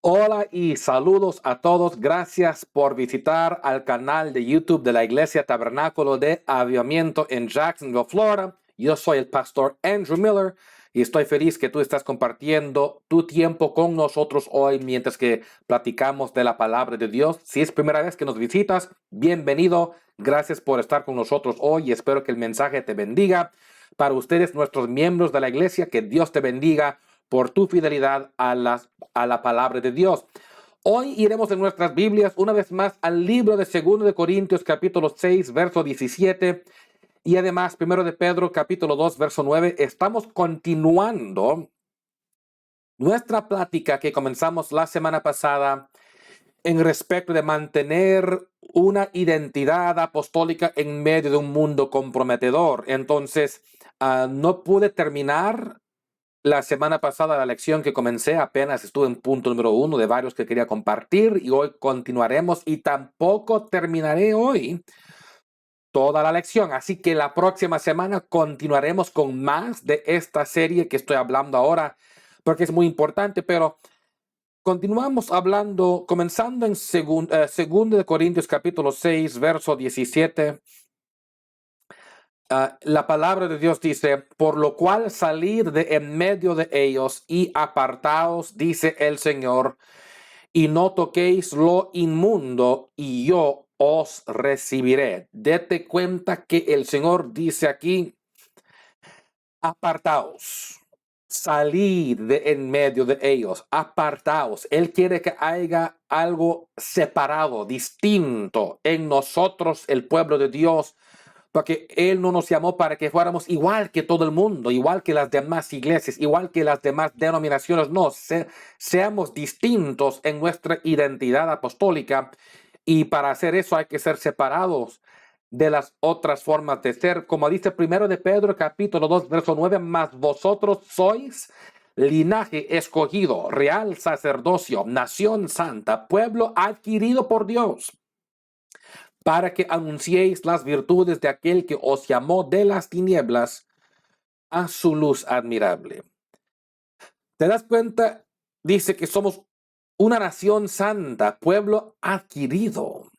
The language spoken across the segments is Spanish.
Hola y saludos a todos. Gracias por visitar al canal de YouTube de la Iglesia Tabernáculo de Avivamiento en Jacksonville, Florida. Yo soy el pastor Andrew Miller y estoy feliz que tú estás compartiendo tu tiempo con nosotros hoy mientras que platicamos de la palabra de Dios. Si es primera vez que nos visitas, bienvenido. Gracias por estar con nosotros hoy y espero que el mensaje te bendiga. Para ustedes, nuestros miembros de la iglesia, que Dios te bendiga por tu fidelidad a la palabra de Dios. Hoy iremos en nuestras Biblias una vez más al libro de 2 de Corintios capítulo 6, verso 17 y además 1 de Pedro capítulo 2, verso 9. Estamos continuando nuestra plática que comenzamos la semana pasada en respecto de mantener una identidad apostólica en medio de un mundo comprometedor. Entonces, no pude terminar la semana pasada la lección que comencé, apenas estuve en punto número 1 de varios que quería compartir y hoy continuaremos y tampoco terminaré hoy toda la lección. Así que la próxima semana continuaremos con más de esta serie que estoy hablando ahora porque es muy importante, pero continuamos hablando, comenzando en 2 de Corintios capítulo 6, verso 17. La palabra de Dios dice, por lo cual salid de en medio de ellos y apartaos, dice el Señor, y no toquéis lo inmundo, y yo os recibiré. Date cuenta que el Señor dice aquí, apartaos, salid de en medio de ellos, apartaos. Él quiere que haya algo separado, distinto en nosotros, el pueblo de Dios, porque Él no nos llamó para que fuéramos igual que todo el mundo, igual que las demás iglesias, igual que las demás denominaciones. No, seamos distintos en nuestra identidad apostólica y para hacer eso hay que ser separados de las otras formas de ser. Como dice 1 de Pedro capítulo 2, verso 9, mas vosotros sois linaje escogido, real sacerdocio, nación santa, pueblo adquirido por Dios, para que anunciéis las virtudes de aquel que os llamó de las tinieblas a su luz admirable. ¿Te das cuenta? Dice que somos una nación santa, pueblo adquirido.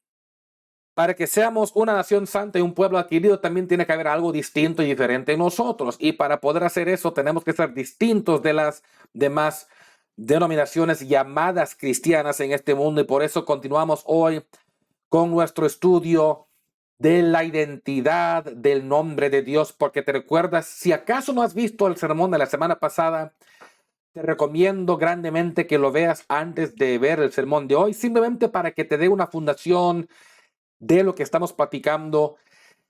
Para que seamos una nación santa y un pueblo adquirido, también tiene que haber algo distinto y diferente en nosotros. Y para poder hacer eso, tenemos que ser distintos de las demás denominaciones llamadas cristianas en este mundo. Y por eso continuamos hoy con nuestro estudio de la identidad del nombre de Dios, porque te recuerdas, si acaso no has visto el sermón de la semana pasada, te recomiendo grandemente que lo veas antes de ver el sermón de hoy, simplemente para que te dé una fundación de lo que estamos platicando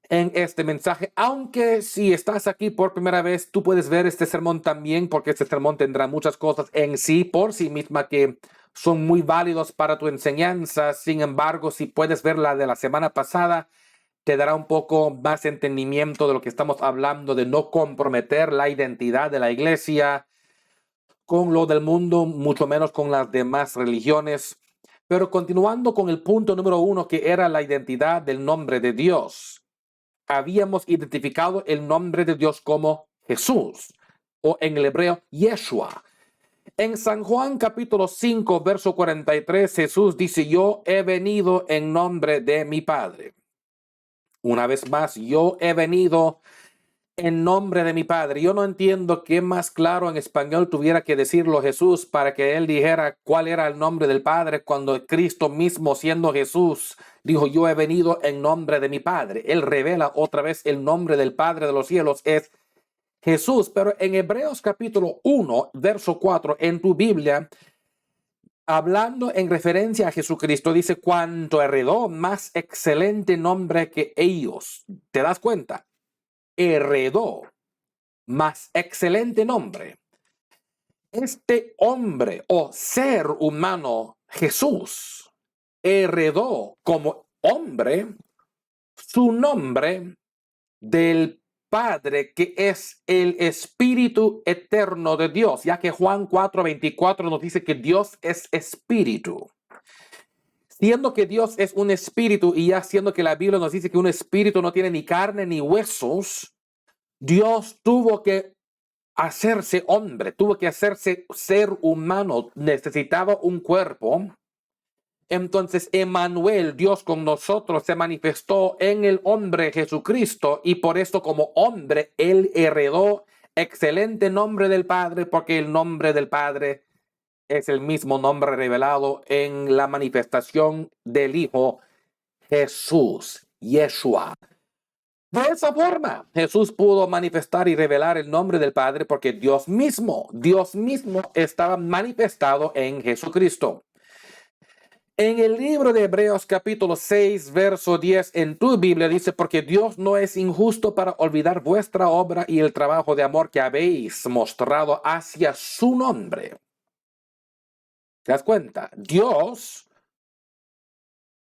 en este mensaje. Aunque si estás aquí por primera vez, tú puedes ver este sermón también, porque este sermón tendrá muchas cosas en sí, por sí misma, que son muy válidos para tu enseñanza. Sin embargo, si puedes ver la de la semana pasada, te dará un poco más entendimiento de lo que estamos hablando, de no comprometer la identidad de la iglesia con lo del mundo, mucho menos con las demás religiones. Pero continuando con el punto número 1, que era la identidad del nombre de Dios. Habíamos identificado el nombre de Dios como Jesús, o en el hebreo, Yeshua. En San Juan capítulo 5, verso 43, Jesús dice, yo he venido en nombre de mi Padre. Una vez más, yo he venido en nombre de mi Padre. Yo no entiendo qué más claro en español tuviera que decirlo Jesús para que él dijera cuál era el nombre del Padre cuando Cristo mismo, siendo Jesús, dijo, yo he venido en nombre de mi Padre. Él revela otra vez el nombre del Padre de los cielos es Jesús. Pero en Hebreos capítulo 1, verso 4, en tu Biblia, hablando en referencia a Jesucristo, dice, cuanto heredó más excelente nombre que ellos. ¿Te das cuenta? Heredó más excelente nombre. Este hombre o ser humano, Jesús, heredó como hombre su nombre del Padre, que es el Espíritu eterno de Dios, ya que Juan 4:24 nos dice que Dios es espíritu. Siendo que Dios es un espíritu y ya siendo que la Biblia nos dice que un espíritu no tiene ni carne ni huesos, Dios tuvo que hacerse hombre, tuvo que hacerse ser humano, necesitaba un cuerpo. Entonces, Emmanuel, Dios con nosotros, se manifestó en el hombre Jesucristo y por eso como hombre, él heredó excelente nombre del Padre porque el nombre del Padre es el mismo nombre revelado en la manifestación del Hijo Jesús, Yeshua. De esa forma, Jesús pudo manifestar y revelar el nombre del Padre porque Dios mismo estaba manifestado en Jesucristo. En el libro de Hebreos capítulo 6, verso 10, en tu Biblia dice, porque Dios no es injusto para olvidar vuestra obra y el trabajo de amor que habéis mostrado hacia su nombre. ¿Te das cuenta? Dios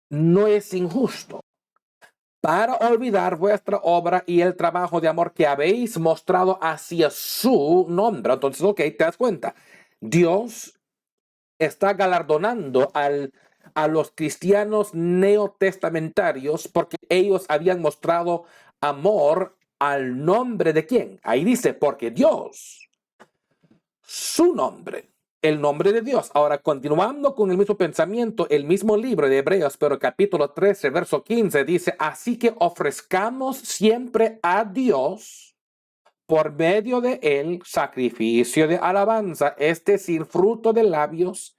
no es injusto para olvidar vuestra obra y el trabajo de amor que habéis mostrado hacia su nombre. Entonces, ok, te das cuenta. Dios está galardonando a los cristianos neotestamentarios porque ellos habían mostrado amor al nombre de quién. Ahí dice, porque Dios, su nombre, el nombre de Dios. Ahora, continuando con el mismo pensamiento, el mismo libro de Hebreos, pero capítulo 13, verso 15, dice, así que ofrezcamos siempre a Dios por medio de él sacrificio de alabanza, es decir, fruto de labios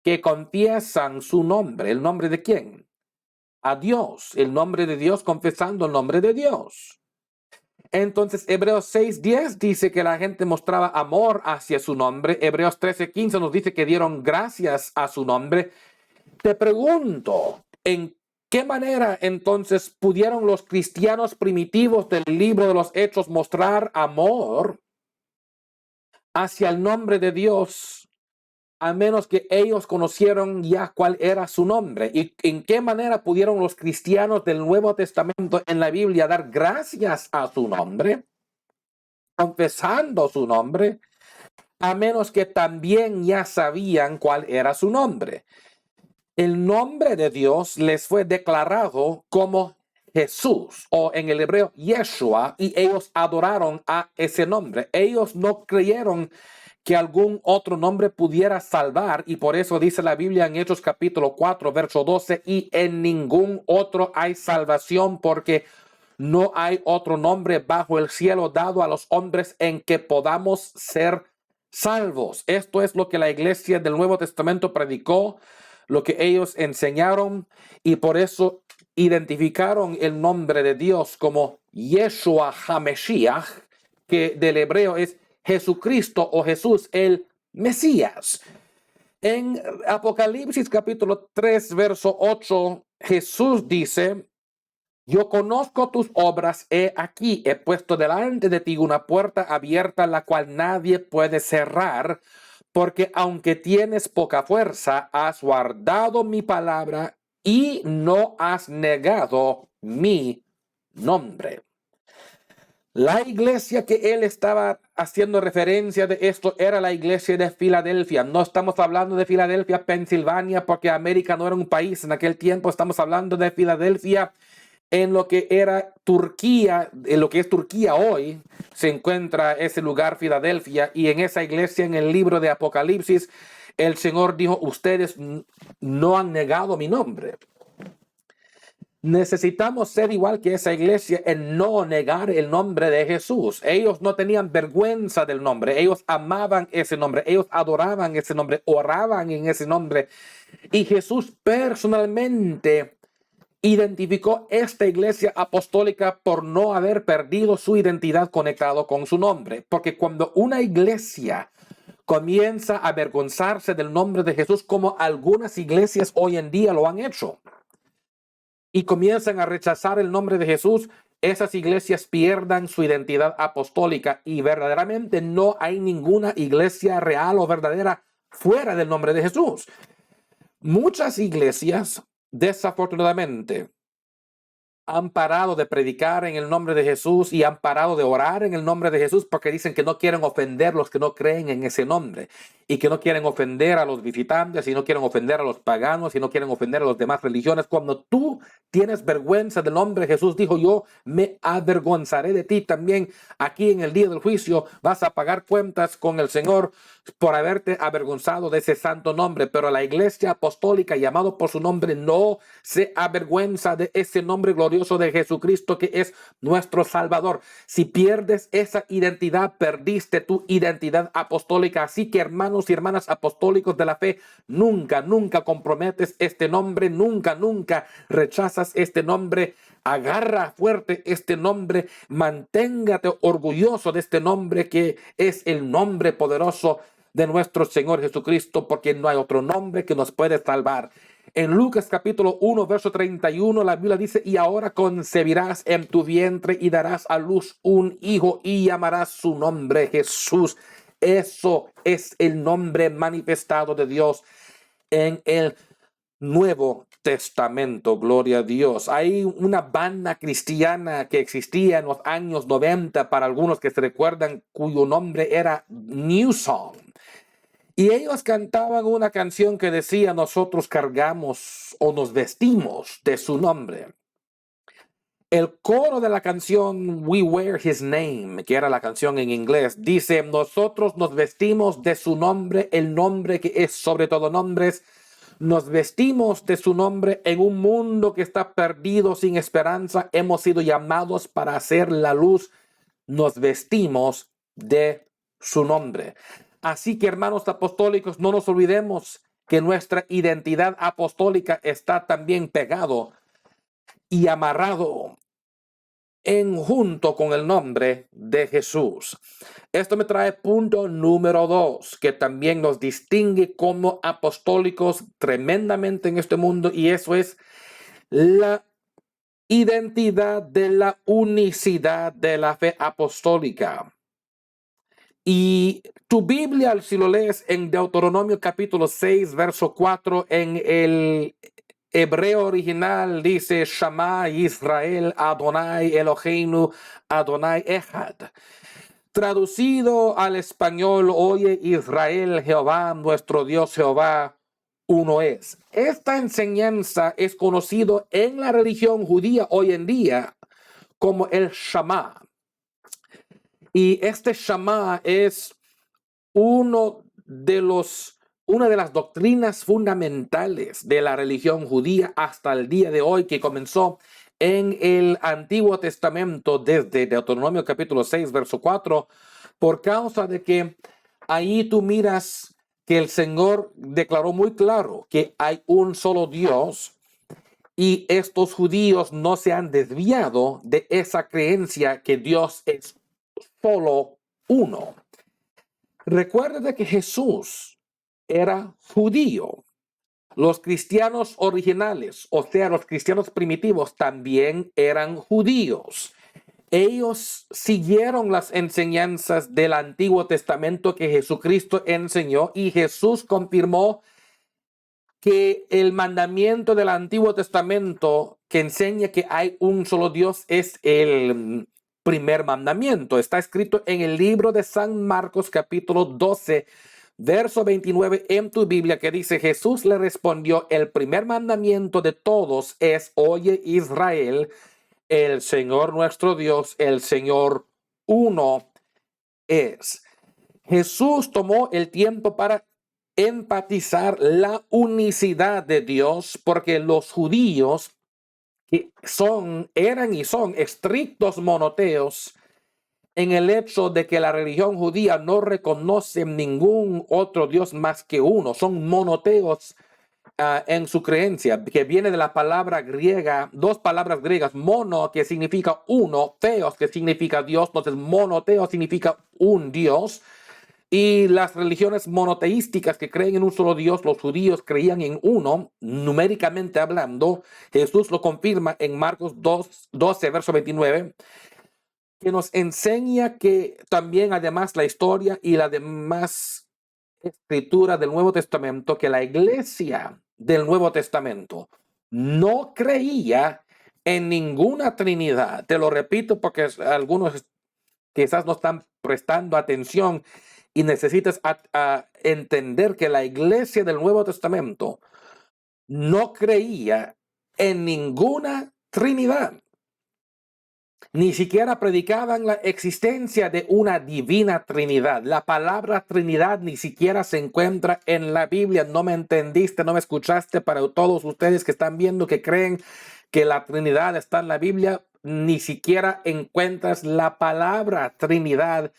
que confiesan su nombre. ¿El nombre de quién? A Dios. El nombre de Dios confesando el nombre de Dios. Entonces, Hebreos 6:10 dice que la gente mostraba amor hacia su nombre. Hebreos 13:15 nos dice que dieron gracias a su nombre. Te pregunto, ¿en qué manera entonces pudieron los cristianos primitivos del libro de los Hechos mostrar amor hacia el nombre de Dios, a menos que ellos conocieron ya cuál era su nombre? ¿Y en qué manera pudieron los cristianos del Nuevo Testamento en la Biblia dar gracias a su nombre, confesando su nombre, a menos que también ya sabían cuál era su nombre? El nombre de Dios les fue declarado como Jesús, o en el hebreo Yeshua, y ellos adoraron a ese nombre. Ellos no creyeron que algún otro nombre pudiera salvar, y por eso dice la Biblia en Hechos capítulo 4, verso 12, y en ningún otro hay salvación, porque no hay otro nombre bajo el cielo dado a los hombres en que podamos ser salvos. Esto es lo que la iglesia del Nuevo Testamento predicó, lo que ellos enseñaron, y por eso identificaron el nombre de Dios como Yeshua HaMashiach, que del hebreo es Jesucristo o Jesús el Mesías. En Apocalipsis capítulo 3, verso 8, Jesús dice, yo conozco tus obras, he aquí, he puesto delante de ti una puerta abierta, la cual nadie puede cerrar, porque aunque tienes poca fuerza, has guardado mi palabra y no has negado mi nombre. La iglesia que él estaba haciendo referencia de esto era la iglesia de Filadelfia. No estamos hablando de Filadelfia, Pensilvania, porque América no era un país en aquel tiempo. Estamos hablando de Filadelfia en lo que era Turquía, en lo que es Turquía hoy. Se encuentra ese lugar, Filadelfia, y en esa iglesia, en el libro de Apocalipsis, el Señor dijo, ustedes no han negado mi nombre. Necesitamos ser igual que esa iglesia en no negar el nombre de Jesús. Ellos no tenían vergüenza del nombre. Ellos amaban ese nombre. Ellos adoraban ese nombre. Oraban en ese nombre. Y Jesús personalmente identificó esta iglesia apostólica por no haber perdido su identidad conectado con su nombre. Porque cuando una iglesia comienza a avergonzarse del nombre de Jesús, como algunas iglesias hoy en día lo han hecho, y comienzan a rechazar el nombre de Jesús, esas iglesias pierdan su identidad apostólica y verdaderamente no hay ninguna iglesia real o verdadera fuera del nombre de Jesús. Muchas iglesias, desafortunadamente, han parado de predicar en el nombre de Jesús y han parado de orar en el nombre de Jesús porque dicen que no quieren ofender a los que no creen en ese nombre. y que no quieren ofender a los visitantes y no quieren ofender a los paganos y no quieren ofender a las demás religiones. Cuando tú tienes vergüenza del nombre, Jesús dijo, yo me avergonzaré de ti también. Aquí en el día del juicio vas a pagar cuentas con el Señor por haberte avergonzado de ese santo nombre. Pero la iglesia apostólica, llamado por su nombre, no se avergüenza de ese nombre glorioso de Jesucristo, que es nuestro Salvador. Si pierdes esa identidad, perdiste tu identidad apostólica. Así que, hermanos y hermanas apostólicos de la fe, nunca comprometes este nombre, nunca rechazas este nombre. Agarra fuerte este nombre, manténgate orgulloso de este nombre, que es el nombre poderoso de nuestro Señor Jesucristo, porque no hay otro nombre que nos puede salvar. En Lucas capítulo 1, verso 31, la Biblia dice, y ahora concebirás en tu vientre y darás a luz un hijo y llamarás su nombre Jesús. Eso es el nombre manifestado de Dios en el Nuevo Testamento. Gloria a Dios. Hay una banda cristiana que existía en los años 90, para algunos que se recuerdan, cuyo nombre era New Song. Y ellos cantaban una canción que decía, nosotros cargamos o nos vestimos de su nombre. El coro de la canción We Wear His Name, que era la canción en inglés, dice, nosotros nos vestimos de su nombre, el nombre que es sobre todo nombres. Nos vestimos de su nombre en un mundo que está perdido, sin esperanza. Hemos sido llamados para hacer la luz. Nos vestimos de su nombre. Así que, hermanos apostólicos, no nos olvidemos que nuestra identidad apostólica está también pegado y amarrado junto con el nombre de Jesús. Esto me trae punto número 2, que también nos distingue como apostólicos tremendamente en este mundo, y eso es la identidad de la unicidad de la fe apostólica. Y tu Biblia, si lo lees en Deuteronomio capítulo 6, verso 4, en el hebreo original dice, Shama Israel Adonai Eloheinu Adonai Echad. Traducido al español, oye Israel, Jehová, nuestro Dios Jehová, uno es. Esta enseñanza es conocido en la religión judía hoy en día como el Shama. Y este Shama es una de las doctrinas fundamentales de la religión judía hasta el día de hoy, que comenzó en el Antiguo Testamento desde Deuteronomio capítulo 6, verso 4, por causa de que ahí tú miras que el Señor declaró muy claro que hay un solo Dios, y estos judíos no se han desviado de esa creencia que Dios es solo uno. Recuerda de que Jesús era judío. Los cristianos originales, o sea, los cristianos primitivos, también eran judíos. Ellos siguieron las enseñanzas del Antiguo Testamento que Jesucristo enseñó, y Jesús confirmó que el mandamiento del Antiguo Testamento que enseña que hay un solo Dios es el primer mandamiento. Está escrito en el libro de San Marcos capítulo 12, verso 29 en tu Biblia, que dice, Jesús le respondió, el primer mandamiento de todos es, oye Israel, el Señor nuestro Dios, el Señor uno es. Jesús tomó el tiempo para enfatizar la unicidad de Dios, porque los judíos que eran y son estrictos monoteos en el hecho de que la religión judía no reconoce ningún otro Dios más que uno. Son monoteos en su creencia, que viene de la palabra griega, dos palabras griegas, mono, que significa uno, teos, que significa Dios. Entonces, monoteo significa un Dios. Y las religiones monoteísticas que creen en un solo Dios, los judíos creían en uno, numéricamente hablando. Jesús lo confirma en Marcos 12, verso 29, que nos enseña que también, además, la historia y la demás escritura del Nuevo Testamento, que la iglesia del Nuevo Testamento no creía en ninguna Trinidad. Te lo repito porque algunos quizás no están prestando atención. y necesitas entender que la iglesia del Nuevo Testamento no creía en ninguna Trinidad. Ni siquiera predicaban la existencia de una divina Trinidad. La palabra Trinidad ni siquiera se encuentra en la Biblia. No me entendiste, no me escuchaste. Para todos ustedes que están viendo, que creen que la Trinidad está en la Biblia, ni siquiera encuentras la palabra Trinidad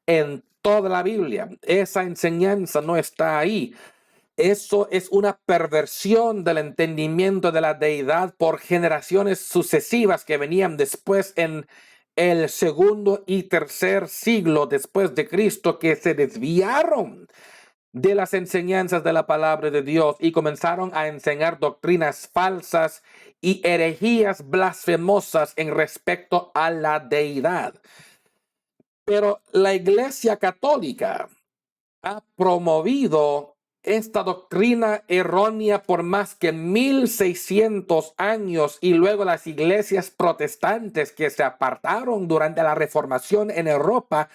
en toda la Biblia. Esa enseñanza no está ahí. Eso es una perversión del entendimiento de la deidad por generaciones sucesivas que venían después en el segundo y tercer siglo después de Cristo, que se desviaron de las enseñanzas de la palabra de Dios y comenzaron a enseñar doctrinas falsas y herejías blasfemosas en respecto a la deidad. Pero la Iglesia Católica ha promovido esta doctrina errónea por más que 1600 años, y luego las iglesias protestantes que se apartaron durante la Reformación en Europa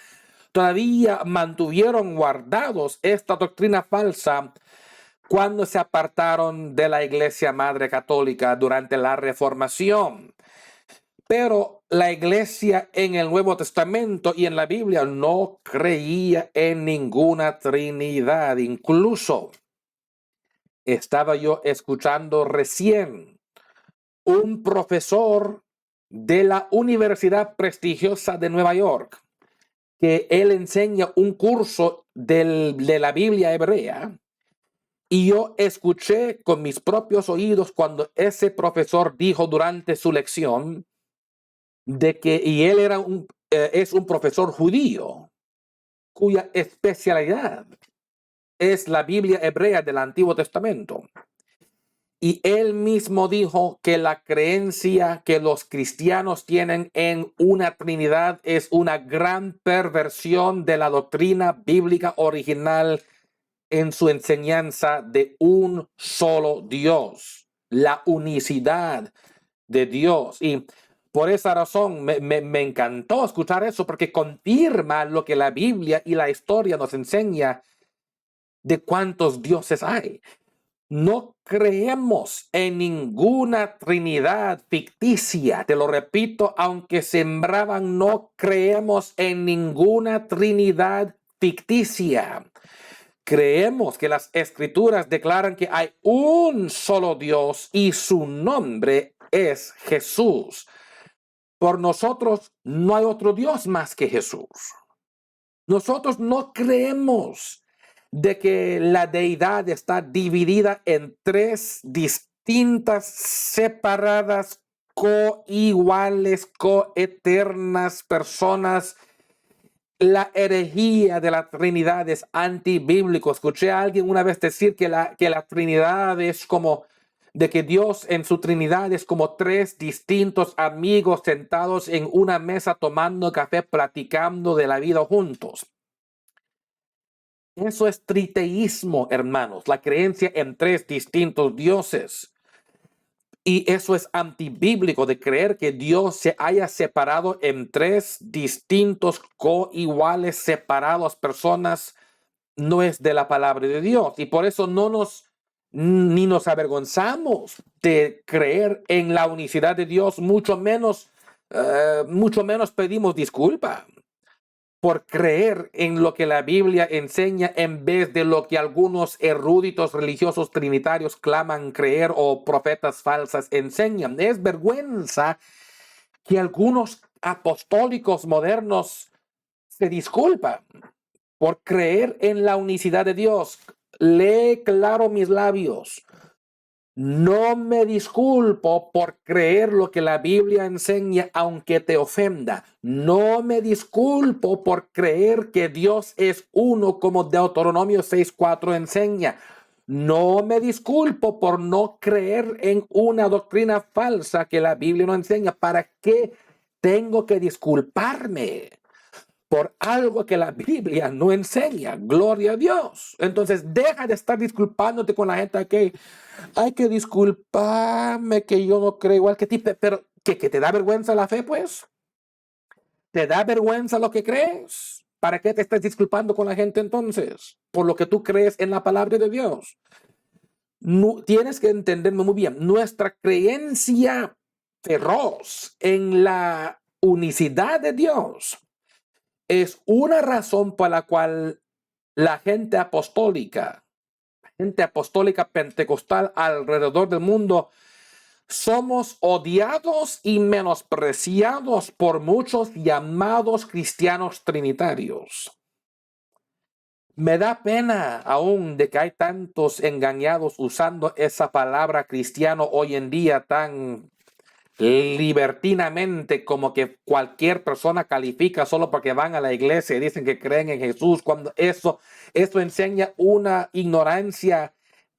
todavía mantuvieron guardados esta doctrina falsa cuando se apartaron de la Iglesia Madre Católica durante la Reformación. Pero la iglesia en el Nuevo Testamento y en la Biblia no creía en ninguna Trinidad. Incluso estaba yo escuchando recién un profesor de la Universidad Prestigiosa de Nueva York, que él enseña un curso de la Biblia hebrea. Y yo escuché con mis propios oídos cuando ese profesor dijo durante su lección de que, y él era es un profesor judío cuya especialidad es la Biblia hebrea del Antiguo Testamento. Y él mismo dijo que la creencia que los cristianos tienen en una Trinidad es una gran perversión de la doctrina bíblica original en su enseñanza de un solo Dios, la unicidad de Dios. Y por esa razón me encantó escuchar eso, porque confirma lo que la Biblia y la historia nos enseña de cuántos dioses hay. No creemos en ninguna Trinidad ficticia. Te lo repito, aunque sembraban, no creemos en ninguna Trinidad ficticia. Creemos que las Escrituras declaran que hay un solo Dios y su nombre es Jesús. Por nosotros no hay otro Dios más que Jesús. Nosotros no creemos de que la deidad está dividida en tres distintas, separadas, coiguales, coeternas personas. La herejía de la Trinidad es antibíblico. Escuché a alguien una vez decir que la Trinidad es como de que Dios en su Trinidad es como tres distintos amigos sentados en una mesa tomando café, platicando de la vida juntos. Eso es triteísmo, hermanos, la creencia en tres distintos dioses. Y eso es antibíblico, de creer que Dios se haya separado en tres distintos, coiguales, separados personas, no es de la palabra de Dios. Y por eso ni nos avergonzamos de creer en la unicidad de Dios, mucho menos pedimos disculpa por creer en lo que la Biblia enseña en vez de lo que algunos eruditos religiosos trinitarios claman creer o profetas falsas enseñan. Es vergüenza que algunos apostólicos modernos se disculpan por creer en la unicidad de Dios. Lee claro mis labios. No me disculpo por creer lo que la Biblia enseña, aunque te ofenda. No me disculpo por creer que Dios es uno, como Deuteronomio 6:4 enseña. No me disculpo por no creer en una doctrina falsa que la Biblia no enseña. ¿Para qué tengo que disculparme por algo que la Biblia no enseña? Gloria a Dios. Entonces deja de estar disculpándote con la gente que hay que disculparme que yo no creo igual que ti, pero que te da vergüenza la fe, pues. ¿Te da vergüenza lo que crees? ¿Para qué te estás disculpando con la gente entonces? Por lo que tú crees en la palabra de Dios. No, tienes que entenderme muy bien. Nuestra creencia feroz en la unicidad de Dios es una razón por la cual la gente apostólica pentecostal alrededor del mundo, somos odiados y menospreciados por muchos llamados cristianos trinitarios. Me da pena aún de que hay tantos engañados usando esa palabra cristiano hoy en día tan libertinamente, como que cualquier persona califica solo porque van a la iglesia y dicen que creen en Jesús, cuando eso enseña una ignorancia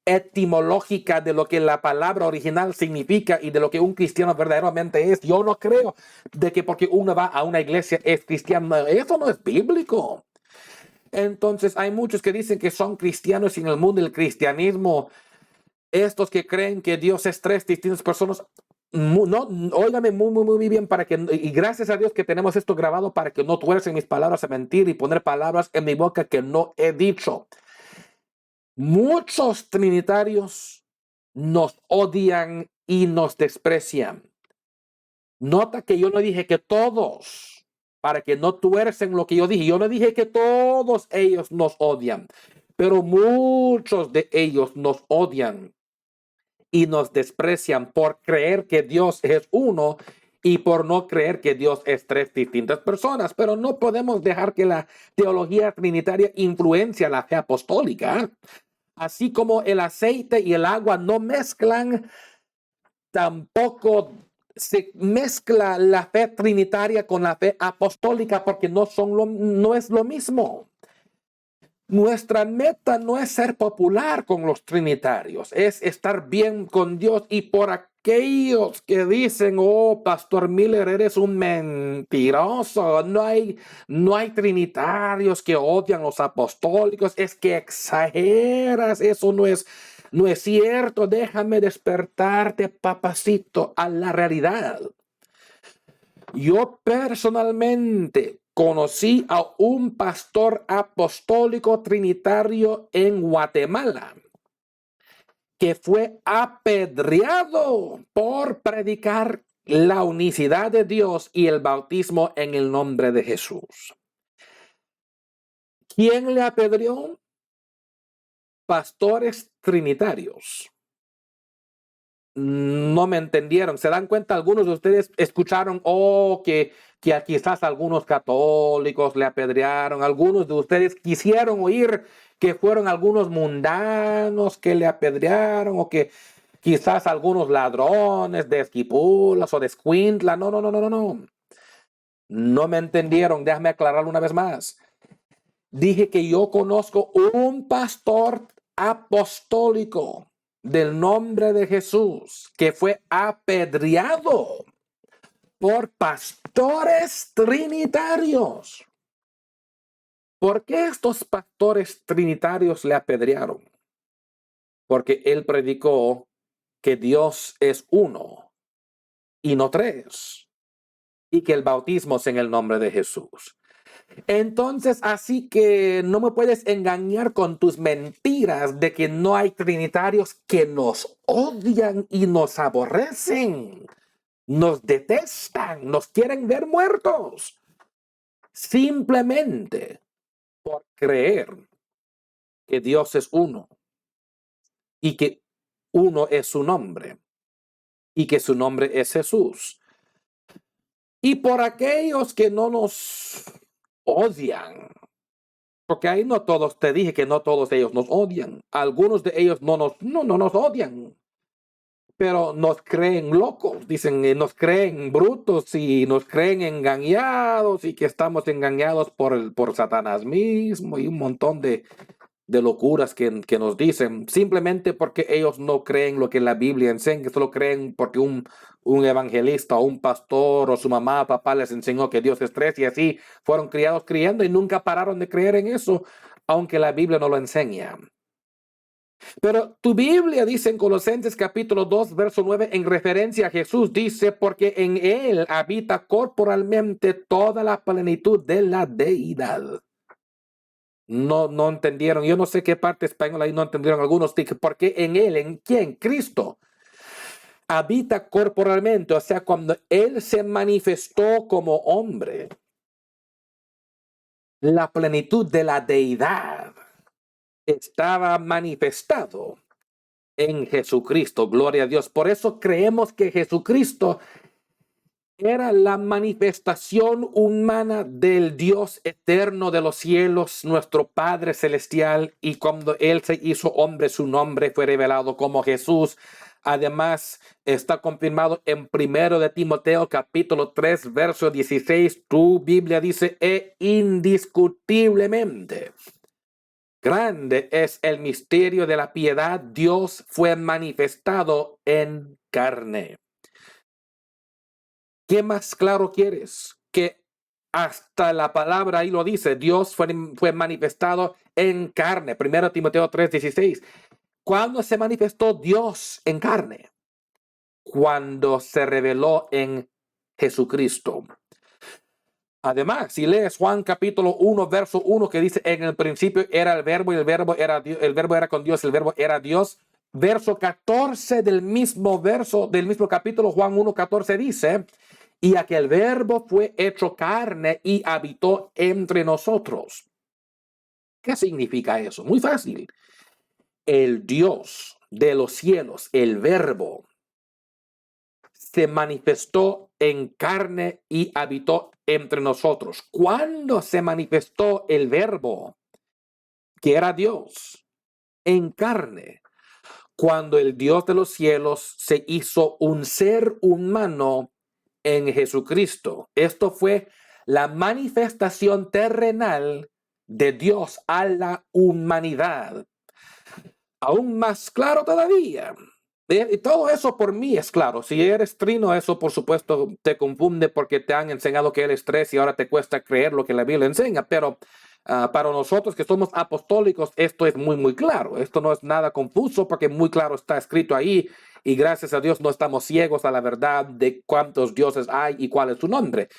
etimológica de lo que la palabra original significa y de lo que un cristiano verdaderamente es. Yo no creo de que porque uno va a una iglesia es cristiano. Eso no es bíblico. Entonces hay muchos que dicen que son cristianos y en el mundo del cristianismo, estos que creen que Dios es tres distintas personas. No, óigame muy bien para que, y gracias a Dios que tenemos esto grabado para que no tuercen mis palabras a mentir y poner palabras en mi boca que no he dicho. Muchos trinitarios nos odian y nos desprecian. Nota que yo no dije que todos, para que no tuercen lo que yo dije. Yo no dije que todos ellos nos odian, pero muchos de ellos nos odian y nos desprecian por creer que Dios es uno y por no creer que Dios es tres distintas personas. Pero no podemos dejar que la teología trinitaria influencie la fe apostólica. Así como el aceite y el agua no mezclan, tampoco se mezcla la fe trinitaria con la fe apostólica porque no es lo mismo. Nuestra meta no es ser popular con los trinitarios, es estar bien con Dios. Y por aquellos que dicen, oh, Pastor Miller, eres un mentiroso, no hay trinitarios que odian los apostólicos, es que exageras, eso no es cierto. Déjame despertarte, papacito, a la realidad. Yo personalmente conocí a un pastor apostólico trinitario en Guatemala que fue apedreado por predicar la unicidad de Dios y el bautismo en el nombre de Jesús. ¿Quién le apedreó? Pastores trinitarios. No me entendieron. ¿Se dan cuenta? Algunos de ustedes escucharon, que quizás algunos católicos le apedrearon. Algunos de ustedes quisieron oír que fueron algunos mundanos que le apedrearon, o que quizás algunos ladrones de Esquipulas o de Escuintla. No. No me entendieron. Déjame aclararlo una vez más. Dije que yo conozco un pastor apostólico del nombre de Jesús que fue apedreado por pastores trinitarios. ¿Por qué estos pastores trinitarios le apedrearon? Porque él predicó que Dios es uno y no tres, y que el bautismo es en el nombre de Jesús. Entonces, así que no me puedes engañar con tus mentiras de que no hay trinitarios que nos odian y nos aborrecen, nos detestan, nos quieren ver muertos, simplemente por creer que Dios es uno y que uno es su nombre y que su nombre es Jesús. Y por aquellos que no nos odian, porque ahí no todos, te dije que no todos ellos nos odian. Algunos de ellos no nos odian, pero nos creen locos, dicen, nos creen brutos y nos creen engañados y que estamos engañados por Satanás mismo y un montón de locuras que nos dicen, simplemente porque ellos no creen lo que la Biblia enseña, solo creen porque un evangelista o un pastor o su mamá o papá les enseñó que Dios es tres y así fueron criados creyendo y nunca pararon de creer en eso, aunque la Biblia no lo enseña. Pero tu Biblia dice en Colosenses capítulo 2, verso 9, en referencia a Jesús, dice, porque en él habita corporalmente toda la plenitud de la deidad. no entendieron. Yo no sé qué parte española ahí no entendieron algunos. Porque en él, ¿en quién? Cristo habita corporalmente, o sea, cuando él se manifestó como hombre, la plenitud de la deidad estaba manifestado en Jesucristo. Gloria a Dios. Por eso creemos que Jesucristo era la manifestación humana del Dios eterno de los cielos, nuestro Padre celestial, y cuando Él se hizo hombre, su nombre fue revelado como Jesús. Además, está confirmado en 1 de Timoteo, capítulo 3, verso 16. Tu Biblia dice, indiscutiblemente grande es el misterio de la piedad. Dios fue manifestado en carne. ¿Qué más claro quieres? Que hasta la palabra ahí lo dice, Dios fue manifestado en carne. 1 Timoteo 3:16. ¿Cuándo se manifestó Dios en carne? Cuando se reveló en Jesucristo. Además, si lees Juan capítulo 1, verso 1, que dice, en el principio era el verbo y el verbo era Dios, el verbo era con Dios, el verbo era Dios. Verso 14 del mismo capítulo, Juan 1:14 dice, y aquel verbo fue hecho carne y habitó entre nosotros. ¿Qué significa eso? Muy fácil. El Dios de los cielos, el verbo, se manifestó en carne y habitó entre nosotros. ¿Cuándo se manifestó el verbo, que era Dios, en carne? Cuando el Dios de los cielos se hizo un ser humano en Jesucristo. Esto fue la manifestación terrenal de Dios a la humanidad. Aún más claro todavía. Y todo eso por mí es claro. Si eres trino, eso por supuesto te confunde porque te han enseñado que eres tres y ahora te cuesta creer lo que la Biblia enseña. Pero para nosotros que somos apostólicos, esto es muy claro. Esto no es nada confuso porque muy claro está escrito ahí. Y gracias a Dios no estamos ciegos a la verdad de cuántos dioses hay y cuál es su nombre.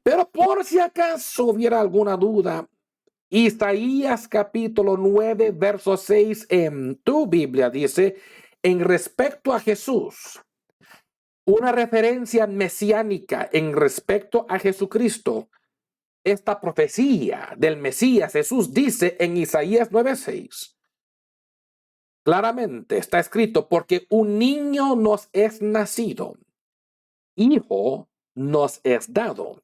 Pero por si acaso hubiera alguna duda, Isaías capítulo 9, verso 6 en tu Biblia dice, en respecto a Jesús, una referencia mesiánica en respecto a Jesucristo. Esta profecía del Mesías Jesús dice en Isaías 9:6. Claramente está escrito, porque un niño nos es nacido, hijo nos es dado,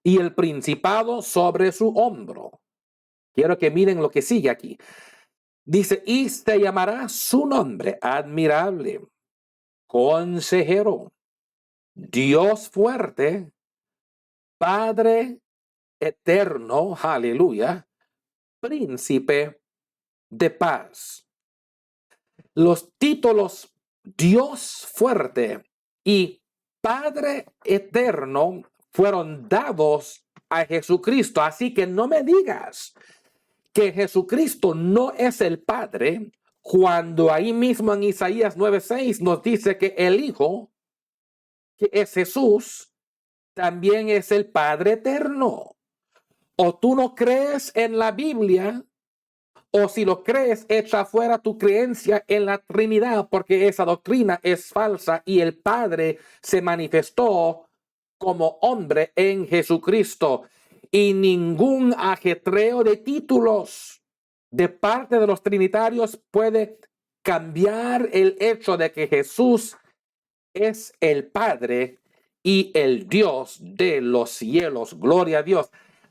y el principado sobre su hombro. Quiero que miren lo que sigue aquí. Dice, y se llamará su nombre admirable, consejero, Dios fuerte, Padre eterno, aleluya, príncipe de paz. Los títulos Dios fuerte y Padre eterno fueron dados a Jesucristo. Así que no me digas que Jesucristo no es el Padre cuando ahí mismo en Isaías 9:6 nos dice que el Hijo, que es Jesús, también es el Padre eterno. O tú no crees en la Biblia, o si lo crees, echa fuera tu creencia en la Trinidad, porque esa doctrina es falsa y el Padre se manifestó como hombre en Jesucristo. Y ningún ajetreo de títulos de parte de los trinitarios puede cambiar el hecho de que Jesús es el Padre y el Dios de los cielos. Gloria a Dios.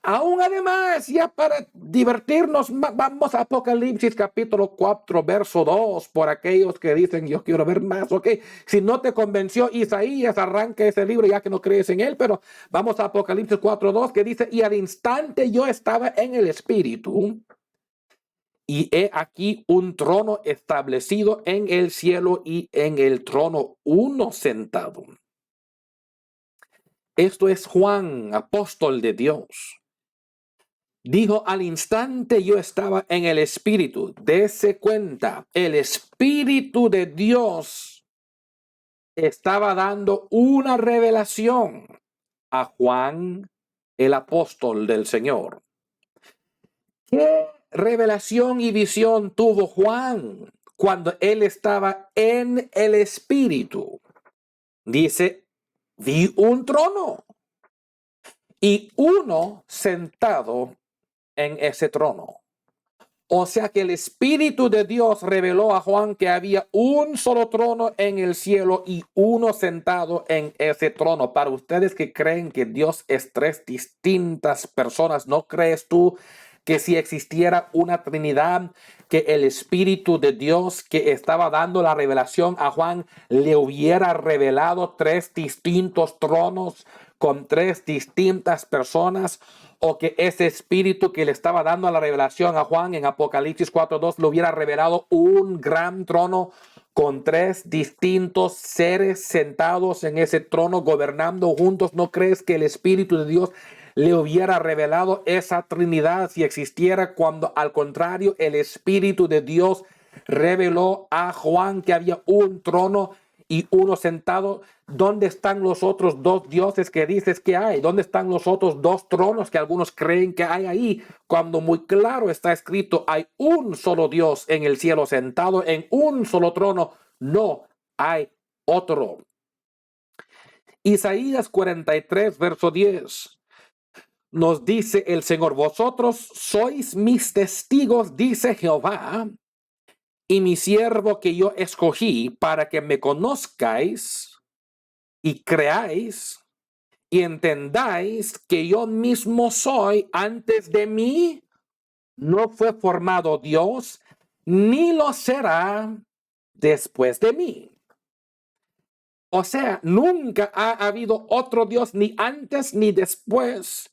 Aún además, ya para divertirnos, vamos a Apocalipsis capítulo 4, verso 2, por aquellos que dicen, yo quiero ver más, ok. Si no te convenció Isaías, arranca ese libro ya que no crees en él, pero vamos a Apocalipsis 4:2 que dice, y al instante yo estaba en el Espíritu, y he aquí un trono establecido en el cielo y en el trono uno sentado. Esto es Juan, apóstol de Dios. Dijo, al instante yo estaba en el Espíritu. Dese cuenta, el Espíritu de Dios estaba dando una revelación a Juan, el apóstol del Señor. ¿Qué revelación y visión tuvo Juan cuando él estaba en el Espíritu? Dice, vi un trono y uno sentado en ese trono. O sea que el Espíritu de Dios reveló a Juan que había un solo trono en el cielo y uno sentado en ese trono. Para ustedes que creen que Dios es tres distintas personas, ¿no crees tú que si existiera una Trinidad, que el Espíritu de Dios que estaba dando la revelación a Juan le hubiera revelado tres distintos tronos con tres distintas personas? O que ese espíritu que le estaba dando la revelación a Juan en Apocalipsis 4:2 le hubiera revelado un gran trono con tres distintos seres sentados en ese trono gobernando juntos. ¿No crees que el Espíritu de Dios le hubiera revelado esa Trinidad si existiera, cuando al contrario el Espíritu de Dios reveló a Juan que había un trono y uno sentado? ¿Dónde están los otros dos dioses que dices que hay? ¿Dónde están los otros dos tronos que algunos creen que hay ahí? Cuando muy claro está escrito, hay un solo Dios en el cielo sentado en un solo trono, no hay otro. Isaías 43, verso 10. Nos dice el Señor, vosotros sois mis testigos, dice Jehová, y mi siervo que yo escogí para que me conozcáis y creáis y entendáis que yo mismo soy. Antes de mí no fue formado Dios, ni lo será después de mí. O sea, nunca ha habido otro Dios, ni antes ni después.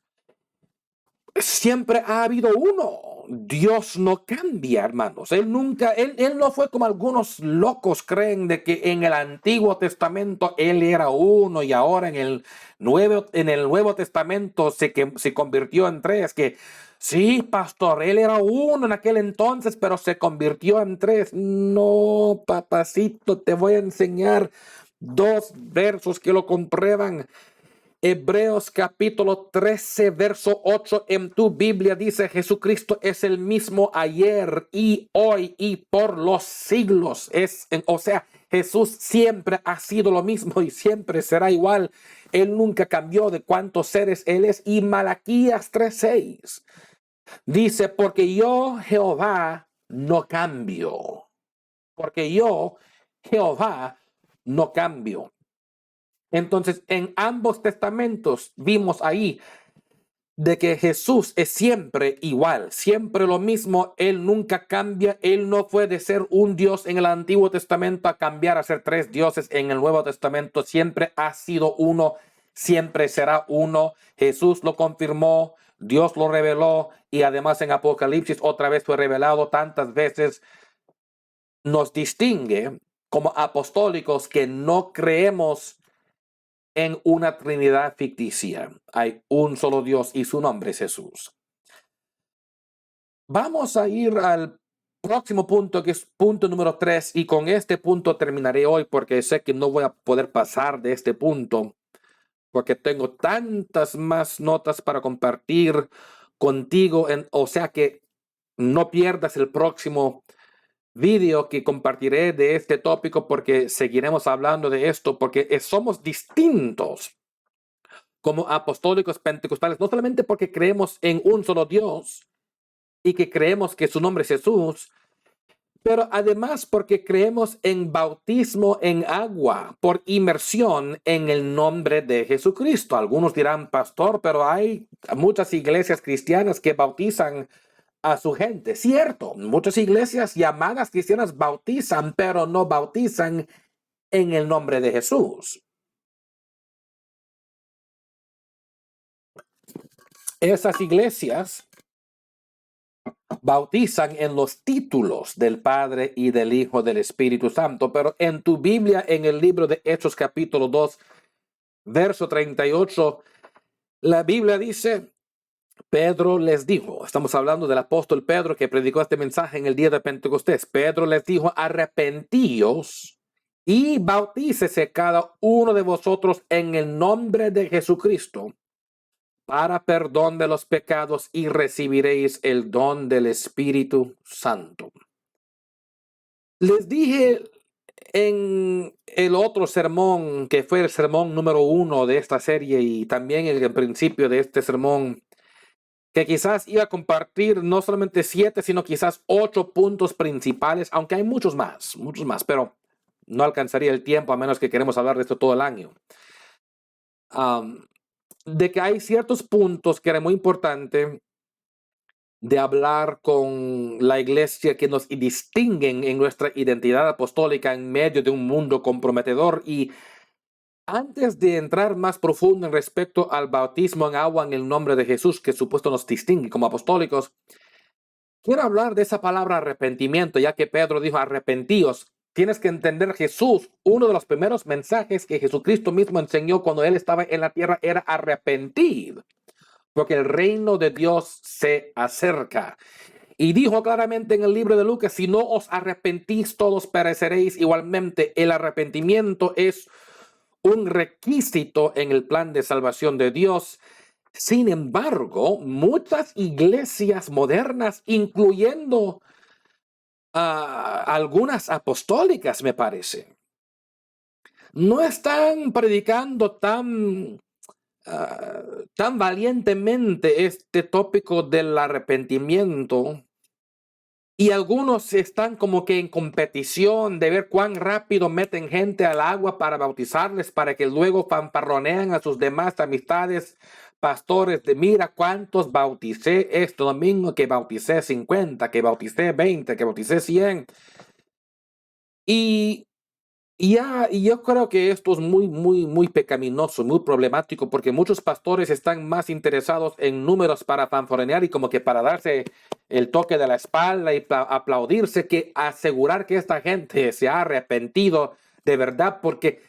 Siempre ha habido uno. Dios no cambia, hermanos. Él no fue como algunos locos creen de que en el Antiguo Testamento Él era uno y ahora en el Nuevo Testamento se convirtió en tres. Que sí, pastor, Él era uno en aquel entonces, pero se convirtió en tres. No, papacito, te voy a enseñar dos versos que lo comprueban. Hebreos capítulo 13, verso 8 en tu Biblia dice, Jesucristo es el mismo ayer y hoy y por los siglos. O sea, Jesús siempre ha sido lo mismo y siempre será igual. Él nunca cambió de cuántos seres Él es. Y Malaquías 3:6 dice, porque yo, Jehová, no cambio. Porque yo, Jehová, no cambio. Entonces, en ambos testamentos vimos ahí de que Jesús es siempre igual, siempre lo mismo. Él nunca cambia. Él no fue de ser un Dios en el Antiguo Testamento a cambiar a ser tres dioses en el Nuevo Testamento. Siempre ha sido uno, siempre será uno. Jesús lo confirmó, Dios lo reveló y además en Apocalipsis otra vez fue revelado tantas veces. Nos distingue como apostólicos que no creemos en una Trinidad ficticia. Hay un solo Dios y su nombre es Jesús. Vamos a ir al próximo punto, que es punto número 3, y con este punto terminaré hoy porque sé que no voy a poder pasar de este punto porque tengo tantas más notas para compartir contigo, o sea que no pierdas el próximo video que compartiré de este tópico porque seguiremos hablando de esto porque somos distintos como apostólicos pentecostales, no solamente porque creemos en un solo Dios y que creemos que su nombre es Jesús, pero además porque creemos en bautismo en agua por inmersión en el nombre de Jesucristo. Algunos dirán, pastor, pero hay muchas iglesias cristianas que bautizan a su gente. Cierto, muchas iglesias llamadas cristianas bautizan, pero no bautizan en el nombre de Jesús. Esas iglesias bautizan en los títulos del Padre y del Hijo del Espíritu Santo, pero en tu Biblia, en el libro de Hechos capítulo 2, verso 38, la Biblia dice, Pedro les dijo, estamos hablando del apóstol Pedro que predicó este mensaje en el día de Pentecostés. Pedro les dijo, arrepentíos y bautícese cada uno de vosotros en el nombre de Jesucristo para perdón de los pecados y recibiréis el don del Espíritu Santo. Les dije en el otro sermón, que fue el sermón número 1 de esta serie y también en el principio de este sermón, que quizás iba a compartir no solamente 7, sino quizás 8 puntos principales, aunque hay muchos más, pero no alcanzaría el tiempo a menos que queremos hablar de esto todo el año. De que hay ciertos puntos que era muy importante de hablar con la iglesia que nos distinguen en nuestra identidad apostólica en medio de un mundo comprometedor. Y antes de entrar más profundo en respecto al bautismo en agua en el nombre de Jesús, que supuesto nos distingue como apostólicos, quiero hablar de esa palabra arrepentimiento, ya que Pedro dijo arrepentíos. Tienes que entender, Jesús, uno de los primeros mensajes que Jesucristo mismo enseñó cuando él estaba en la tierra era arrepentir, porque el reino de Dios se acerca. Y dijo claramente en el libro de Lucas, si no os arrepentís, todos pereceréis. Igualmente, el arrepentimiento es un requisito en el plan de salvación de Dios. Sin embargo, muchas iglesias modernas, incluyendo algunas apostólicas, me parece, no están predicando tan valientemente este tópico del arrepentimiento, y algunos están como que en competición de ver cuán rápido meten gente al agua para bautizarles, para que luego fanfarronean a sus demás amistades pastores de mira cuántos bauticé este domingo, que bauticé 50, que bauticé 20, que bauticé 100. Y yo creo que esto es muy pecaminoso, muy problemático, porque muchos pastores están más interesados en números para fanfarronear y como que para darse el toque de la espalda y aplaudirse, que asegurar que esta gente se ha arrepentido de verdad, porque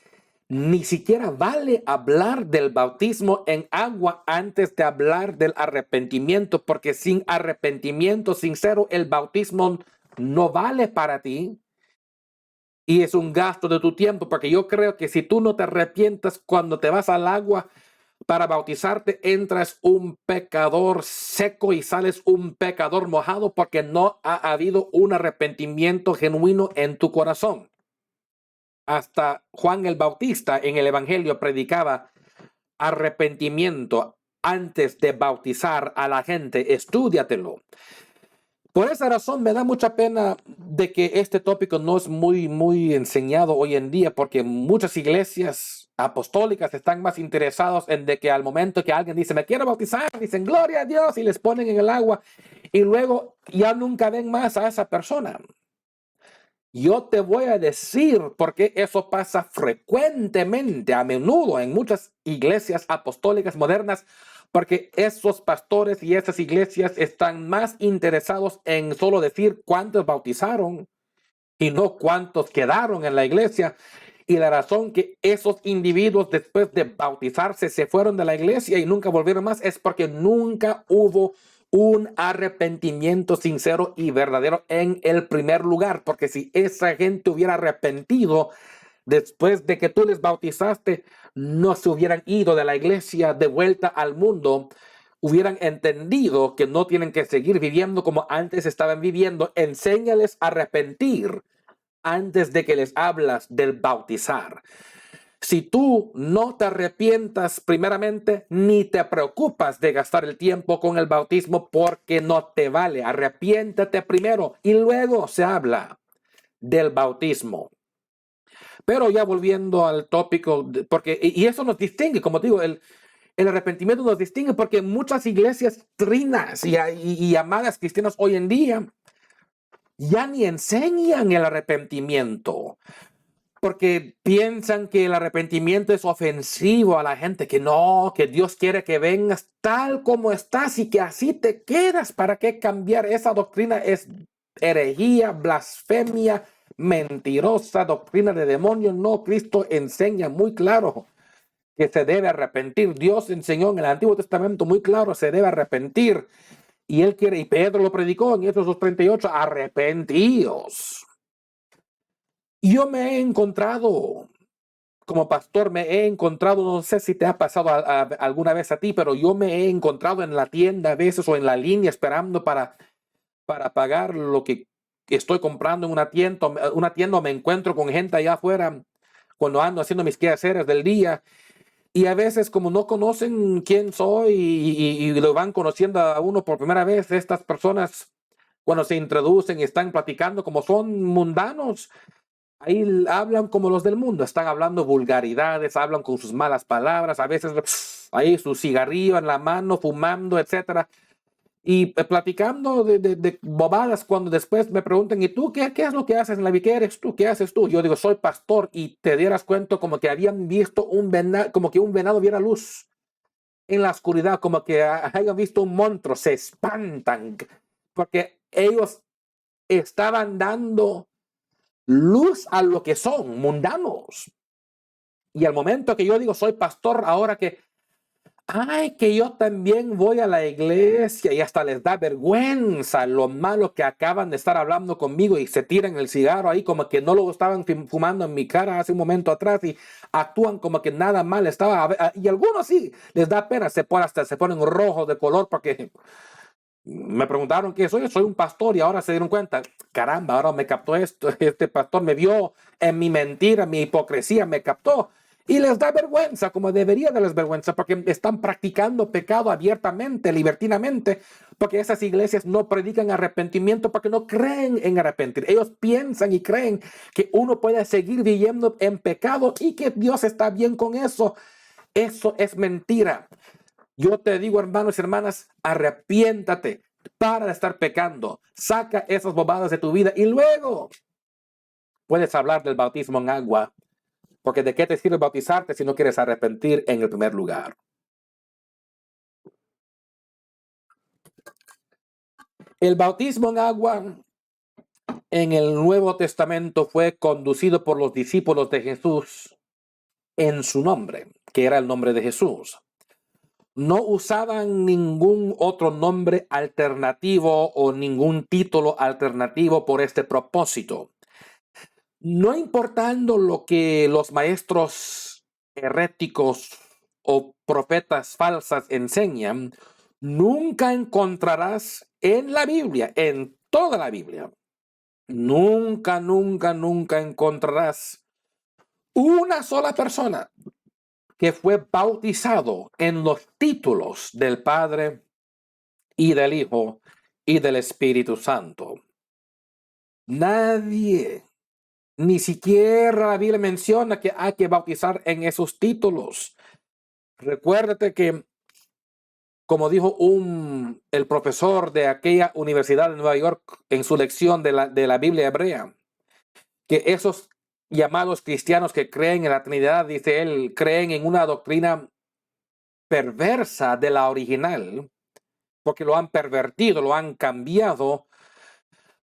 ni siquiera vale hablar del bautismo en agua antes de hablar del arrepentimiento, porque sin arrepentimiento sincero el bautismo no vale para ti. Y es un gasto de tu tiempo, porque yo creo que si tú no te arrepientas cuando te vas al agua para bautizarte, entras un pecador seco y sales un pecador mojado, porque no ha habido un arrepentimiento genuino en tu corazón. Hasta Juan el Bautista en el Evangelio predicaba arrepentimiento antes de bautizar a la gente. Estúdiatelo. Por esa razón me da mucha pena de que este tópico no es muy enseñado hoy en día, porque muchas iglesias apostólicas están más interesados en de que al momento que alguien dice me quiero bautizar, dicen gloria a Dios y les ponen en el agua y luego ya nunca ven más a esa persona. Yo te voy a decir por qué eso pasa frecuentemente, a menudo en muchas iglesias apostólicas modernas, porque esos pastores y esas iglesias están más interesados en solo decir cuántos bautizaron y no cuántos quedaron en la iglesia. Y la razón que esos individuos después de bautizarse se fueron de la iglesia y nunca volvieron más es porque nunca hubo un arrepentimiento sincero y verdadero en el primer lugar. Porque si esa gente hubiera arrepentido después de que tú les bautizaste, no se hubieran ido de la iglesia de vuelta al mundo, hubieran entendido que no tienen que seguir viviendo como antes estaban viviendo. Enséñales a arrepentir antes de que les hablas del bautizar. Si tú no te arrepientas primeramente, ni te preocupas de gastar el tiempo con el bautismo, porque no te vale. Arrepiéntate primero y luego se habla del bautismo. Pero ya volviendo al tópico, porque y eso nos distingue, como digo, el arrepentimiento nos distingue, porque muchas iglesias trinas y llamadas cristianas hoy en día ya ni enseñan el arrepentimiento, porque piensan que el arrepentimiento es ofensivo a la gente, que no, que Dios quiere que vengas tal como estás y que así te quedas. ¿Para qué cambiar? Esa doctrina es herejía, blasfemia, mentirosa, doctrina de demonios. No, Cristo enseña muy claro que se debe arrepentir. Dios enseñó en el Antiguo Testamento muy claro, se debe arrepentir. Y él quiere, y Pedro lo predicó en Hechos 2:38, arrepentíos. Yo me he encontrado como pastor me he encontrado, no sé si te ha pasado alguna vez a ti, pero yo me he encontrado en la tienda a veces o en la línea esperando para pagar lo que estoy comprando en una tienda, o me encuentro con gente allá afuera cuando ando haciendo mis quehaceres del día. Y a veces como no conocen quién soy y lo van conociendo a uno por primera vez, estas personas cuando se introducen y están platicando como son mundanos, ahí hablan como los del mundo, están hablando vulgaridades, hablan con sus malas palabras, a veces ahí su cigarrillo en la mano, fumando, etcétera. Y platicando de bobadas cuando después me preguntan, ¿y tú qué es lo que haces en la vida? ¿Qué eres tú? ¿Qué haces tú? Yo digo, soy pastor, y te dieras cuenta como que habían visto un venado, como que un venado viera luz en la oscuridad, como que hayan visto un monstruo, se espantan porque ellos estaban dando luz a lo que son mundanos. Y al momento que yo digo, soy pastor, ahora que yo también voy a la iglesia, y hasta les da vergüenza lo malo que acaban de estar hablando conmigo y se tiran el cigarro ahí como que no lo estaban fumando en mi cara hace un momento atrás y actúan como que nada mal estaba. Y algunos sí, les da pena, hasta se ponen rojos de color porque me preguntaron qué soy un pastor, y ahora se dieron cuenta, caramba, ahora me captó esto, este pastor me vio en mi mentira, mi hipocresía, me captó. Y les da vergüenza, como debería darles vergüenza, porque están practicando pecado abiertamente, libertinamente, porque esas iglesias no predican arrepentimiento, porque no creen en arrepentir. Ellos piensan y creen que uno puede seguir viviendo en pecado y que Dios está bien con eso. Eso es mentira. Yo te digo, hermanos y hermanas, arrepiéntate, para de estar pecando, saca esas bobadas de tu vida y luego puedes hablar del bautismo en agua, porque ¿de qué te sirve bautizarte si no quieres arrepentir en el primer lugar? El bautismo en agua en el Nuevo Testamento fue conducido por los discípulos de Jesús en su nombre, que era el nombre de Jesús. No usaban ningún otro nombre alternativo o ningún título alternativo por este propósito. No importando lo que los maestros heréticos o profetas falsas enseñan, nunca encontrarás en la Biblia, en toda la Biblia, nunca, nunca, nunca encontrarás una sola persona que fue bautizado en los títulos del Padre y del Hijo y del Espíritu Santo. Nadie. Ni siquiera la Biblia menciona que hay que bautizar en esos títulos. Recuérdate que, como dijo el profesor de aquella universidad de Nueva York en su lección de la Biblia hebrea, que esos llamados cristianos que creen en la Trinidad, dice él, creen en una doctrina perversa de la original, porque lo han pervertido, lo han cambiado,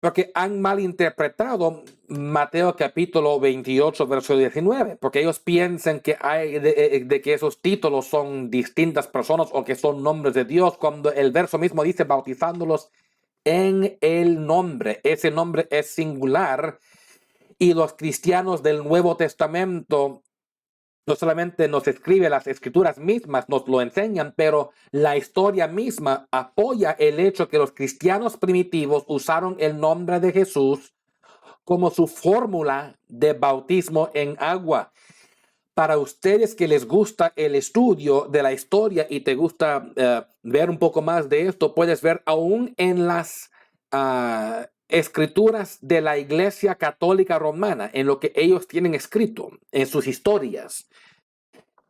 porque han malinterpretado Mateo capítulo 28, verso 19, porque ellos piensan que hay de que esos títulos son distintas personas o que son nombres de Dios, cuando el verso mismo dice bautizándolos en el nombre. Ese nombre es singular, y los cristianos del Nuevo Testamento no solamente nos escribe las escrituras mismas, nos lo enseñan, pero la historia misma apoya el hecho que los cristianos primitivos usaron el nombre de Jesús como su fórmula de bautismo en agua. Para ustedes que les gusta el estudio de la historia y te gusta ver un poco más de esto, puedes ver aún en las escrituras de la Iglesia Católica Romana, en lo que ellos tienen escrito, en sus historias.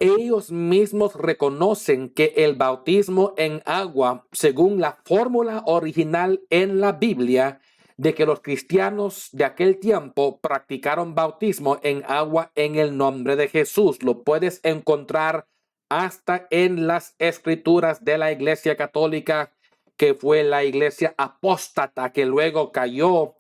Ellos mismos reconocen que el bautismo en agua, según la fórmula original en la Biblia, de que los cristianos de aquel tiempo practicaron bautismo en agua en el nombre de Jesús. Lo puedes encontrar hasta en las escrituras de la Iglesia Católica, que fue la iglesia apóstata que luego cayó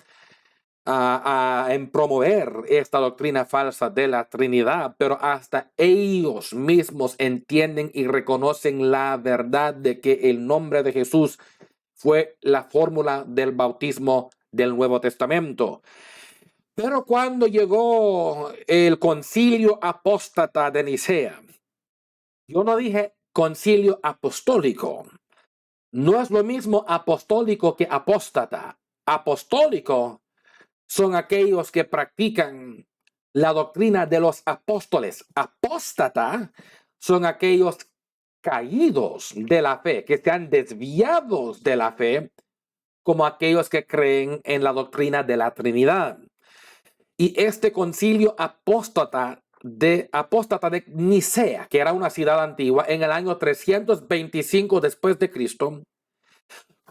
en promover esta doctrina falsa de la Trinidad, pero hasta ellos mismos entienden y reconocen la verdad de que el nombre de Jesús fue la fórmula del bautismo del Nuevo Testamento. Pero cuando llegó el concilio apóstata de Nicea, yo no dije concilio apostólico. No es lo mismo apostólico que apóstata. Apostólico son aquellos que practican la doctrina de los apóstoles. Apóstata son aquellos caídos de la fe, que se han desviado de la fe, como aquellos que creen en la doctrina de la Trinidad. Y este concilio apóstata de Nicea, que era una ciudad antigua, en el año 325 después de Cristo,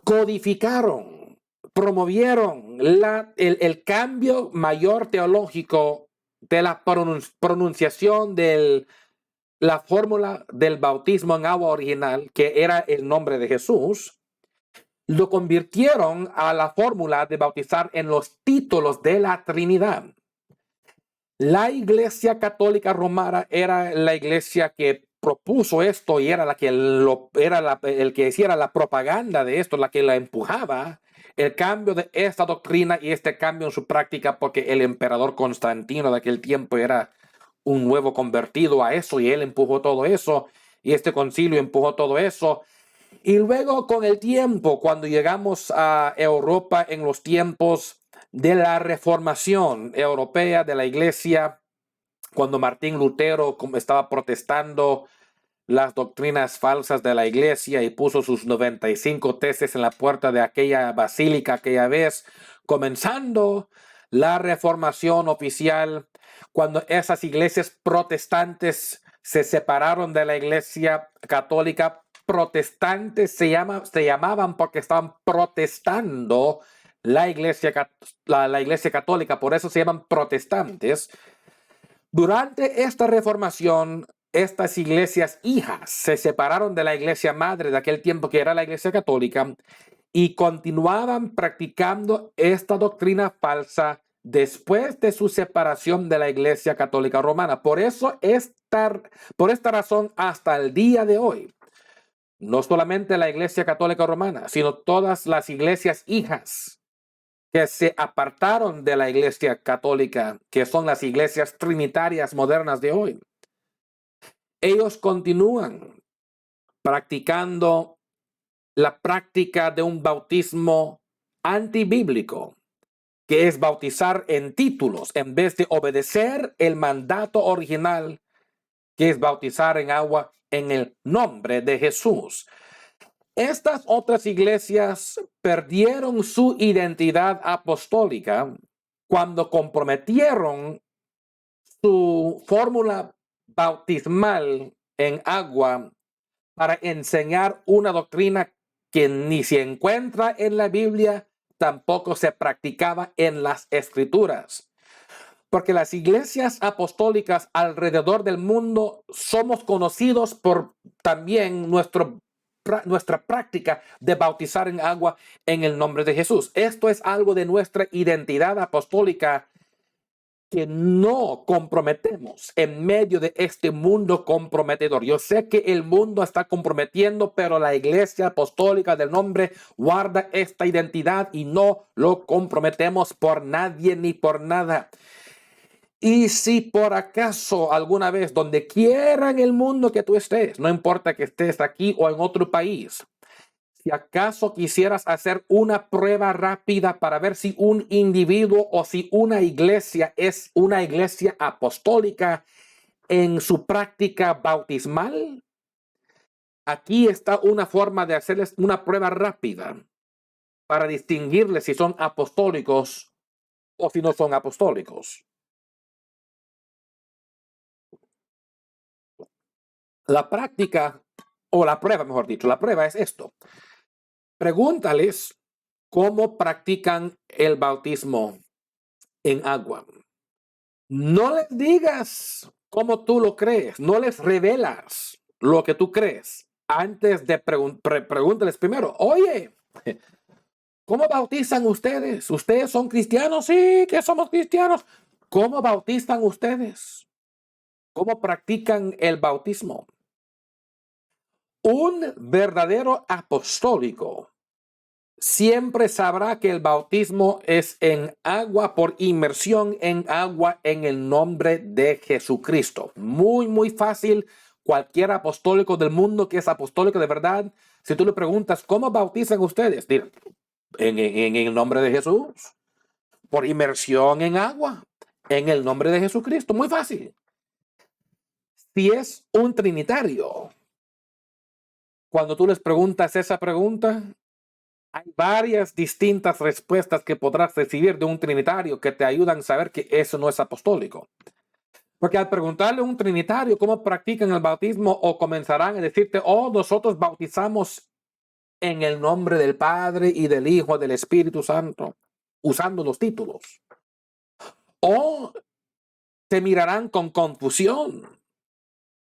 codificaron, promovieron el cambio mayor teológico de la pronunciación de la fórmula del bautismo en agua original, que era el nombre de Jesús. Lo convirtieron a la fórmula de bautizar en los títulos de la Trinidad. La Iglesia Católica Romana era la iglesia que propuso esto y era la que el que hiciera la propaganda de esto, la que la empujaba, el cambio de esta doctrina y este cambio en su práctica, porque el emperador Constantino de aquel tiempo era un nuevo convertido a eso y él empujó todo eso y este concilio empujó todo eso. Y luego con el tiempo, cuando llegamos a Europa en los tiempos de la reformación europea de la iglesia, cuando Martín Lutero estaba protestando las doctrinas falsas de la iglesia y puso sus 95 tesis en la puerta de aquella basílica aquella vez, comenzando la reformación oficial, cuando esas iglesias protestantes se separaron de la iglesia católica. Protestantes se llamaban porque estaban protestando la iglesia católica, por eso se llaman protestantes. Durante esta reformación, estas iglesias hijas se separaron de la iglesia madre de aquel tiempo, que era la iglesia católica, y continuaban practicando esta doctrina falsa después de su separación de la iglesia católica romana. Por esta razón, hasta el día de hoy, no solamente la iglesia católica romana, sino todas las iglesias hijas que se apartaron de la iglesia católica, que son las iglesias trinitarias modernas de hoy, ellos continúan practicando la práctica de un bautismo antibíblico, que es bautizar en títulos en vez de obedecer el mandato original, que es bautizar en agua en el nombre de Jesús. Estas otras iglesias perdieron su identidad apostólica cuando comprometieron su fórmula bautismal en agua para enseñar una doctrina que ni se encuentra en la Biblia, tampoco se practicaba en las Escrituras. Porque las iglesias apostólicas alrededor del mundo somos conocidos por también nuestra práctica de bautizar en agua en el nombre de Jesús. Esto es algo de nuestra identidad apostólica que no comprometemos en medio de este mundo comprometedor. Yo sé que el mundo está comprometiendo, pero la iglesia apostólica del nombre guarda esta identidad y no lo comprometemos por nadie ni por nada. Y si por acaso alguna vez, donde quiera en el mundo que tú estés, no importa que estés aquí o en otro país, si acaso quisieras hacer una prueba rápida para ver si un individuo o si una iglesia es una iglesia apostólica en su práctica bautismal, aquí está una forma de hacerles una prueba rápida para distinguirles si son apostólicos o si no son apostólicos. La práctica, o la prueba, mejor dicho, la prueba es esto. Pregúntales cómo practican el bautismo en agua. No les digas cómo tú lo crees, no les revelas lo que tú crees. Antes de pregúntales primero, oye, ¿cómo bautizan ustedes? ¿Ustedes son cristianos? Sí, que somos cristianos. ¿Cómo bautizan ustedes? ¿Cómo practican el bautismo? Un verdadero apostólico siempre sabrá que el bautismo es en agua por inmersión en agua en el nombre de Jesucristo. Muy, muy fácil. Cualquier apostólico del mundo que es apostólico de verdad, si tú le preguntas, ¿cómo bautizan ustedes? Dile, en el nombre de Jesús, por inmersión en agua, en el nombre de Jesucristo. Muy fácil. Si es un trinitario, cuando tú les preguntas esa pregunta, hay varias distintas respuestas que podrás recibir de un trinitario que te ayudan a saber que eso no es apostólico. Porque al preguntarle a un trinitario cómo practican el bautismo, o comenzarán a decirte, oh, nosotros bautizamos en el nombre del Padre y del Hijo y del Espíritu Santo, usando los títulos. O te mirarán con confusión,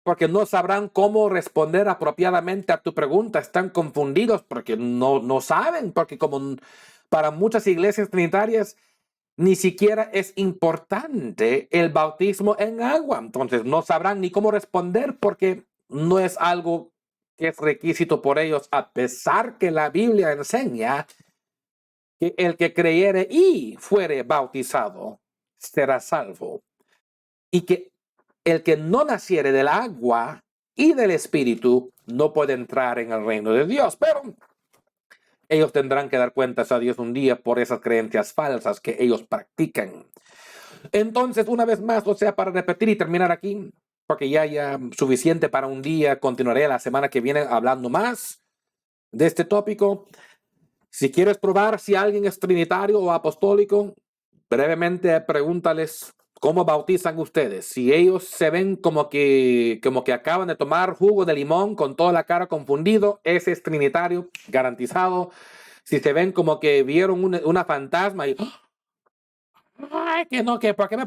porque no sabrán cómo responder apropiadamente a tu pregunta. Están confundidos porque no saben, porque como para muchas iglesias trinitarias ni siquiera es importante el bautismo en agua. Entonces no sabrán ni cómo responder porque no es algo que es requisito por ellos, a pesar que la Biblia enseña que el que creyere y fuere bautizado será salvo. Y que el que no naciere del agua y del Espíritu no puede entrar en el reino de Dios. Pero ellos tendrán que dar cuentas a Dios un día por esas creencias falsas que ellos practican. Entonces, una vez más, o sea, para repetir y terminar aquí, porque ya suficiente para un día, continuaré la semana que viene hablando más de este tópico. Si quieres probar si alguien es trinitario o apostólico, brevemente pregúntales cómo bautizan ustedes. Si ellos se ven como que acaban de tomar jugo de limón con toda la cara confundido, ese es trinitario, garantizado. Si se ven como que vieron una fantasma y ay, que no, que ¿por qué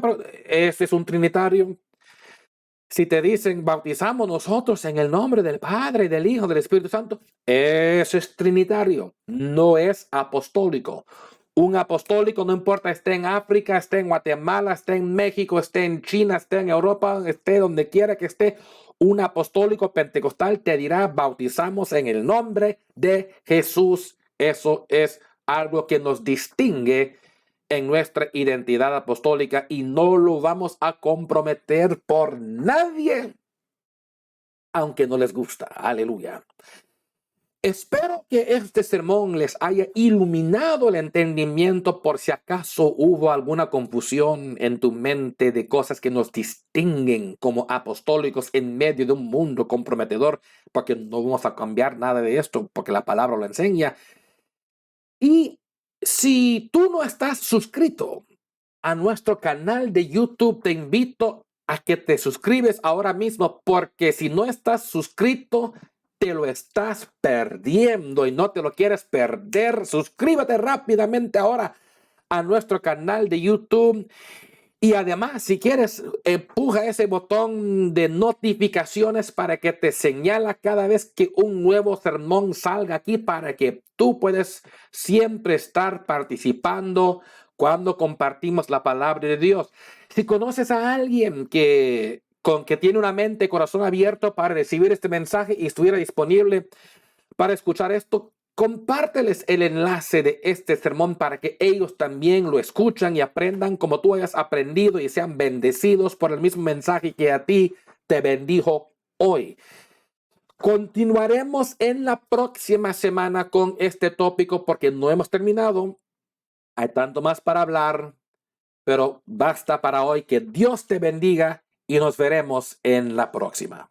ese es un trinitario. Si te dicen bautizamos nosotros en el nombre del Padre, del Hijo, del Espíritu Santo, ese es trinitario, no es apostólico. Un apostólico, no importa, esté en África, esté en Guatemala, esté en México, esté en China, esté en Europa, esté donde quiera que esté, un apostólico pentecostal te dirá bautizamos en el nombre de Jesús. Eso es algo que nos distingue en nuestra identidad apostólica y no lo vamos a comprometer por nadie, aunque no les gusta. Aleluya. Espero que este sermón les haya iluminado el entendimiento por si acaso hubo alguna confusión en tu mente de cosas que nos distinguen como apostólicos en medio de un mundo comprometedor, porque no vamos a cambiar nada de esto, porque la palabra lo enseña. Y si tú no estás suscrito a nuestro canal de YouTube, te invito a que te suscribes ahora mismo, porque si no estás suscrito, te lo estás perdiendo y no te lo quieres perder. Suscríbete rápidamente ahora a nuestro canal de YouTube. Y además, si quieres, empuja ese botón de notificaciones para que te señala cada vez que un nuevo sermón salga aquí, para que tú puedas siempre estar participando cuando compartimos la palabra de Dios. Si conoces a alguien que tiene una mente y corazón abierto para recibir este mensaje y estuviera disponible para escuchar esto, compárteles el enlace de este sermón para que ellos también lo escuchan y aprendan como tú hayas aprendido y sean bendecidos por el mismo mensaje que a ti te bendijo hoy. Continuaremos en la próxima semana con este tópico porque no hemos terminado. Hay tanto más para hablar, pero basta para hoy. Que Dios te bendiga y nos veremos en la próxima.